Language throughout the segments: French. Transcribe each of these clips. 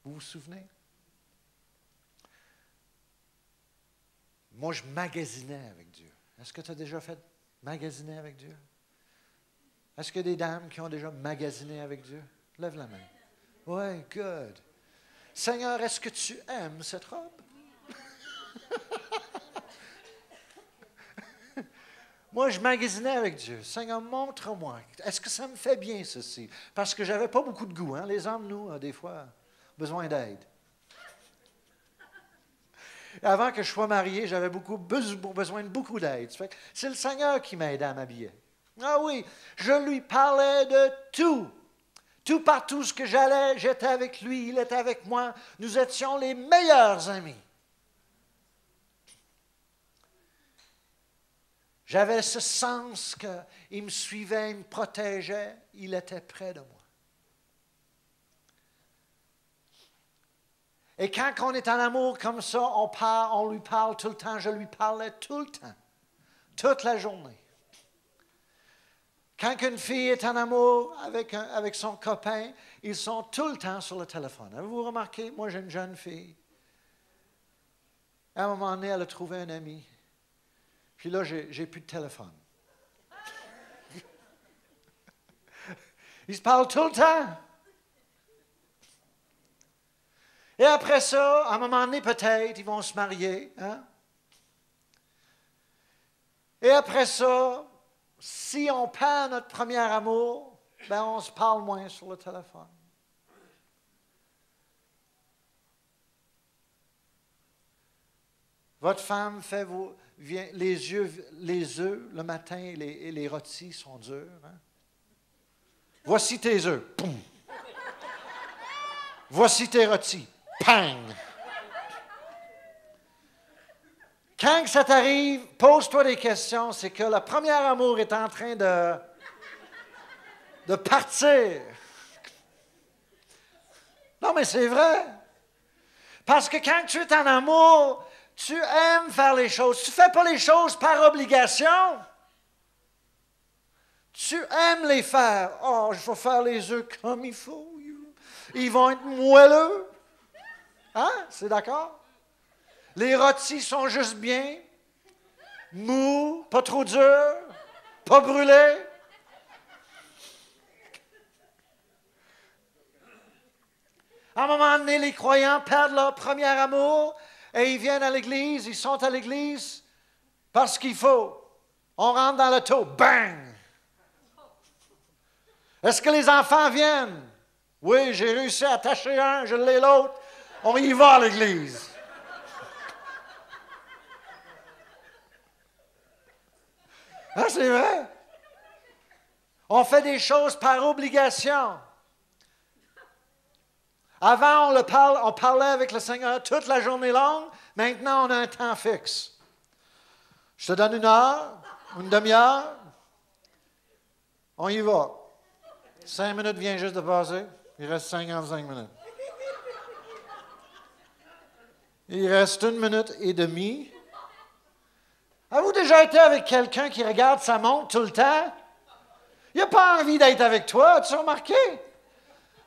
Vous vous souvenez? Moi, je magasinais avec Dieu. Est-ce que tu as déjà fait magasiner avec Dieu? Est-ce qu'il y a des dames qui ont déjà magasiné avec Dieu? Lève la main. Oui, good. Seigneur, est-ce que tu aimes cette robe? Moi, je magasinais avec Dieu. Seigneur, montre-moi. Est-ce que ça me fait bien, ceci? Parce que je n'avais pas beaucoup de goût. Hein? Les hommes, nous, des fois, besoin d'aide. Et avant que je sois marié, j'avais besoin de beaucoup d'aide. C'est le Seigneur qui m'aidait à m'habiller. Ah oui, je lui parlais de tout. Tout partout ce que j'allais, j'étais avec lui, il était avec moi. Nous étions les meilleurs amis. J'avais ce sens qu'il me suivait, il me protégeait, il était près de moi. Et quand on est en amour comme ça, on lui parle tout le temps, je lui parlais tout le temps, toute la journée. Quand une fille est en amour avec son copain, ils sont tout le temps sur le téléphone. Avez-vous remarqué? Moi, j'ai une jeune fille. À un moment donné, elle a trouvé un ami. Puis là, j'ai plus de téléphone. Ils se parlent tout le temps. Et après ça, à un moment donné, peut-être, ils vont se marier. Hein? Et après ça, si on perd notre premier amour, ben on se parle moins sur le téléphone. Votre femme fait les œufs le matin et les rôtis sont durs. Hein? Voici tes œufs. Poum. Voici tes rôtis. Pang! Quand ça t'arrive, pose-toi des questions. C'est que le premier amour est en train de partir. Non, mais c'est vrai. Parce que quand tu es en amour, tu aimes faire les choses. Tu ne fais pas les choses par obligation. Tu aimes les faire. Oh, je vais faire les œufs comme il faut. Ils vont être moelleux. Hein? C'est d'accord? Les rôtis sont juste bien. Mous, pas trop durs, pas brûlés. À un moment donné, les croyants perdent leur premier amour et ils viennent à l'église, ils sont à l'église parce qu'il faut. On rentre dans l'auto, bang! Est-ce que les enfants viennent? Oui, j'ai réussi à attacher un, je l'ai l'autre. On y va à l'église. Hein, c'est vrai? On fait des choses par obligation. Avant, on parlait avec le Seigneur toute la journée longue. Maintenant, on a un temps fixe. Je te donne une heure, une demi-heure. On y va. 5 minutes viennent juste de passer. Il reste 55 minutes. Il reste 1 minute et demie. Avez-vous déjà été avec quelqu'un qui regarde sa montre tout le temps? Il n'a pas envie d'être avec toi, as-tu remarqué?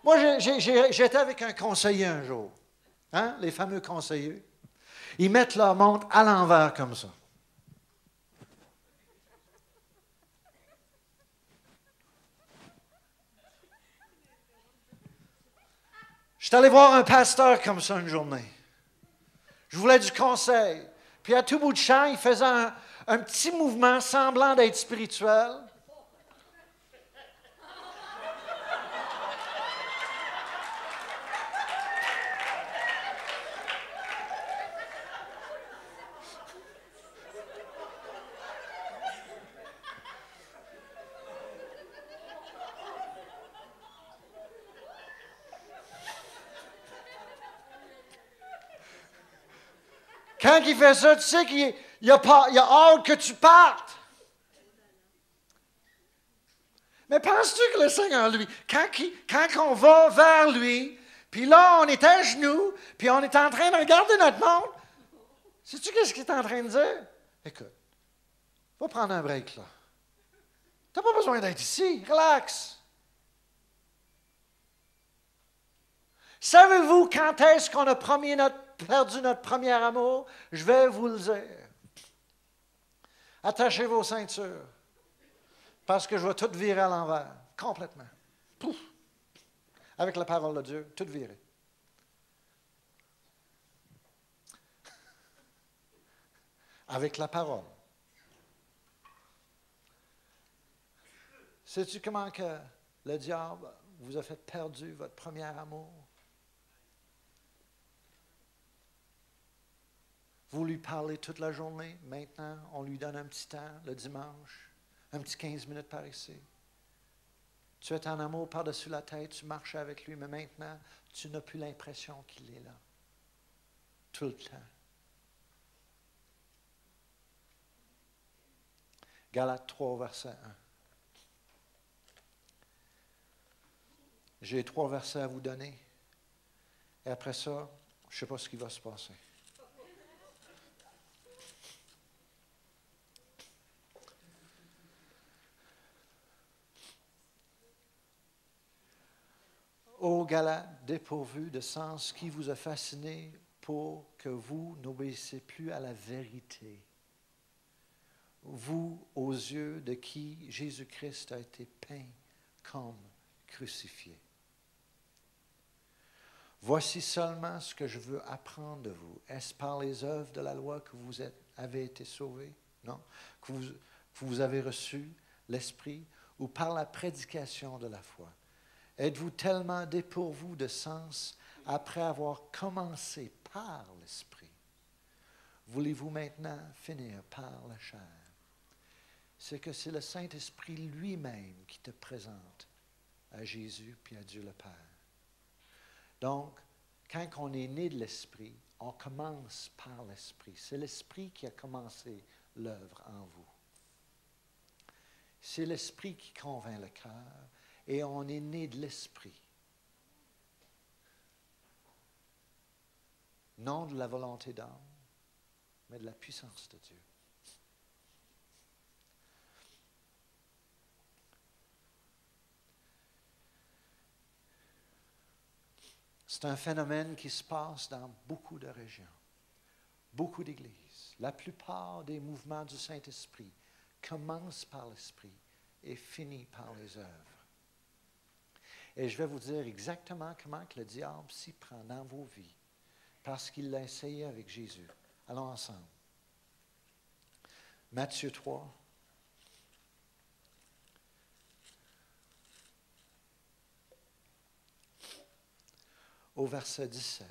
Moi, j'étais avec un conseiller un jour. Hein? Les fameux conseillers. Ils mettent leur montre à l'envers comme ça. Je suis allé voir un pasteur comme ça une journée. Je voulais du conseil. Puis à tout bout de champ, il faisait un petit mouvement semblant d'être spirituel. Quand il fait ça, tu sais qu'il a hâte que tu partes. Mais penses-tu que le Seigneur, lui, quand on va vers lui, puis là, on est à genoux, puis on est en train de regarder notre montre, sais-tu qu'est-ce qu'il est en train de dire? Écoute, va prendre un break, là. Tu n'as pas besoin d'être ici, relax. Savez-vous quand est-ce qu'on a perdu notre premier amour? Je vais vous le dire. Attachez vos ceintures, parce que je vais tout virer à l'envers, complètement. Pouf! Avec la parole de Dieu, tout virer. Avec la parole. Sais-tu comment que le diable vous a fait perdre votre premier amour? Vous lui parlez toute la journée. Maintenant, on lui donne un petit temps le dimanche, un petit 15 minutes par ici. Tu es en amour par-dessus la tête, tu marches avec lui, mais maintenant, tu n'as plus l'impression qu'il est là. Tout le temps. Galates 3, verset 1. J'ai 3 versets à vous donner. Et après ça, je ne sais pas ce qui va se passer. Ô Galates, dépourvus de sens, qui vous a fasciné pour que vous n'obéissiez plus à la vérité? Vous, aux yeux de qui Jésus-Christ a été peint comme crucifié. Voici seulement ce que je veux apprendre de vous. Est-ce par les œuvres de la loi que vous avez été sauvés? Non. Que vous avez reçu l'Esprit, ou par la prédication de la foi? Êtes-vous tellement dépourvus de sens après avoir commencé par l'Esprit? Voulez-vous maintenant finir par la chair? C'est que c'est le Saint-Esprit lui-même qui te présente à Jésus puis à Dieu le Père. Donc, quand on est né de l'Esprit, on commence par l'Esprit. C'est l'Esprit qui a commencé l'œuvre en vous. C'est l'Esprit qui convainc le cœur et on est né de l'Esprit. Non de la volonté d'homme, mais de la puissance de Dieu. C'est un phénomène qui se passe dans beaucoup de régions, beaucoup d'églises. La plupart des mouvements du Saint-Esprit commencent par l'Esprit et finissent par les œuvres. Et je vais vous dire exactement comment que le diable s'y prend dans vos vies, parce qu'il l'a essayé avec Jésus. Allons ensemble. Matthieu 3. Au verset 17.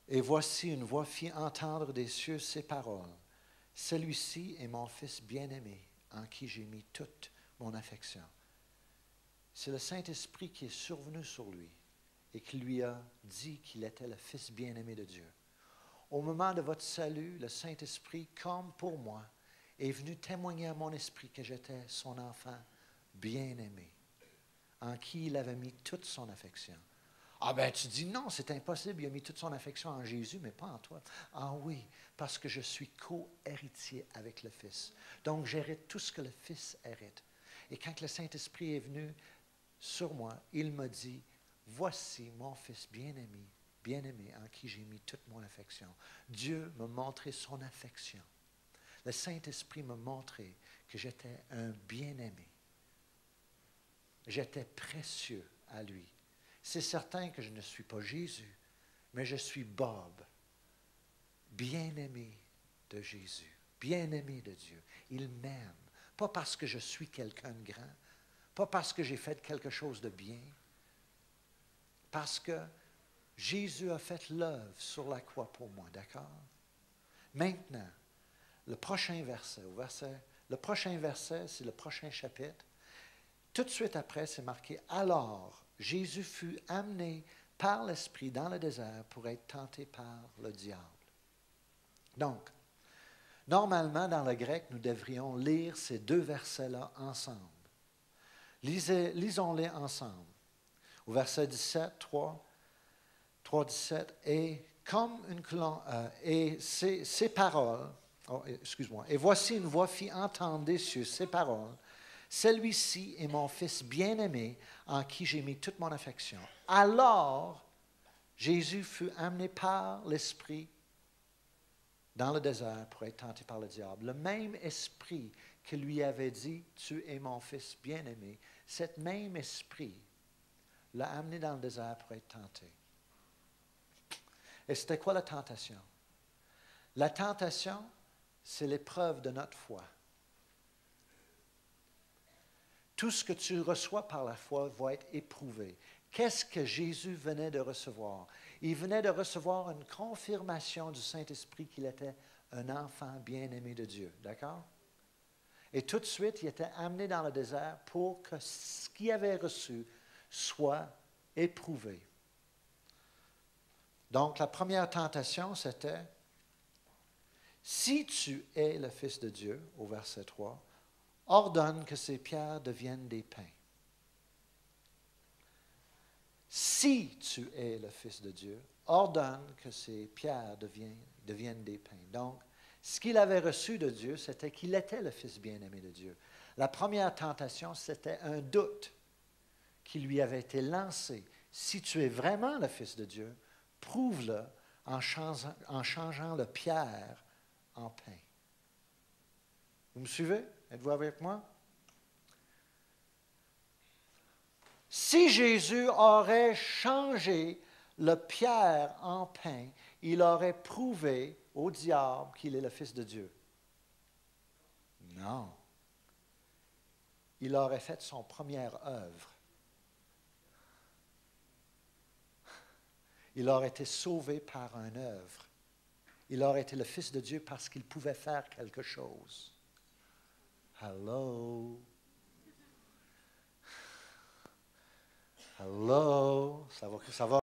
Et voici une voix fit entendre des cieux ces paroles. Celui-ci est mon Fils bien-aimé, en qui j'ai mis toute mon affection. C'est le Saint-Esprit qui est survenu sur lui et qui lui a dit qu'il était le Fils bien-aimé de Dieu. Au moment de votre salut, le Saint-Esprit, comme pour moi, est venu témoigner à mon esprit que j'étais son enfant bien-aimé, en qui il avait mis toute son affection. Ah ben tu dis non, c'est impossible, il a mis toute son affection en Jésus, mais pas en toi. Ah oui, parce que je suis co-héritier avec le Fils. Donc j'hérite tout ce que le Fils hérite. Et quand le Saint-Esprit est venu sur moi, il m'a dit, voici mon Fils bien-aimé en qui j'ai mis toute mon affection. Dieu m'a montré son affection. Le Saint-Esprit m'a montré que j'étais un bien-aimé. J'étais précieux à lui. C'est certain que je ne suis pas Jésus, mais je suis Bob, bien-aimé de Jésus, bien-aimé de Dieu. Il m'aime, pas parce que je suis quelqu'un de grand, pas parce que j'ai fait quelque chose de bien, parce que Jésus a fait l'œuvre sur la croix pour moi, d'accord? Maintenant, le prochain verset, le prochain verset, c'est le prochain chapitre. Tout de suite après, c'est marqué « Alors, Jésus fut amené par l'Esprit dans le désert pour être tenté par le diable. » Donc, normalement, dans le grec, nous devrions lire ces deux versets-là ensemble. Lisons-les ensemble. Au verset 17, 3, 17, et comme une colonne, et ces paroles, et voici une voix fit entendre des cieux ces paroles. Celui-ci est mon Fils bien-aimé en qui j'ai mis toute mon affection. Alors, Jésus fut amené par l'Esprit dans le désert pour être tenté par le diable. Le même esprit qui lui avait dit, « Tu es mon Fils bien-aimé », cet même esprit l'a amené dans le désert pour être tenté. Et c'était quoi la tentation? La tentation, c'est l'épreuve de notre foi. Tout ce que tu reçois par la foi va être éprouvé. Qu'est-ce que Jésus venait de recevoir? Il venait de recevoir une confirmation du Saint-Esprit qu'il était un enfant bien-aimé de Dieu. D'accord? Et tout de suite, il était amené dans le désert pour que ce qu'il avait reçu soit éprouvé. Donc, la première tentation, c'était, si tu es le Fils de Dieu, au verset 3, ordonne que ces pierres deviennent des pains. Si tu es le Fils de Dieu, ordonne que ces pierres deviennent des pains. Donc, ce qu'il avait reçu de Dieu, c'était qu'il était le Fils bien-aimé de Dieu. La première tentation, c'était un doute qui lui avait été lancé. Si tu es vraiment le Fils de Dieu, prouve-le en changeant la pierre en pain. Vous me suivez? Êtes-vous avec moi? Si Jésus aurait changé la pierre en pain, il aurait prouvé au diable qu'il est le Fils de Dieu. Non. Il aurait fait son première œuvre. Il aurait été sauvé par une œuvre. Il aurait été le Fils de Dieu parce qu'il pouvait faire quelque chose. Hello? Hello? Ça va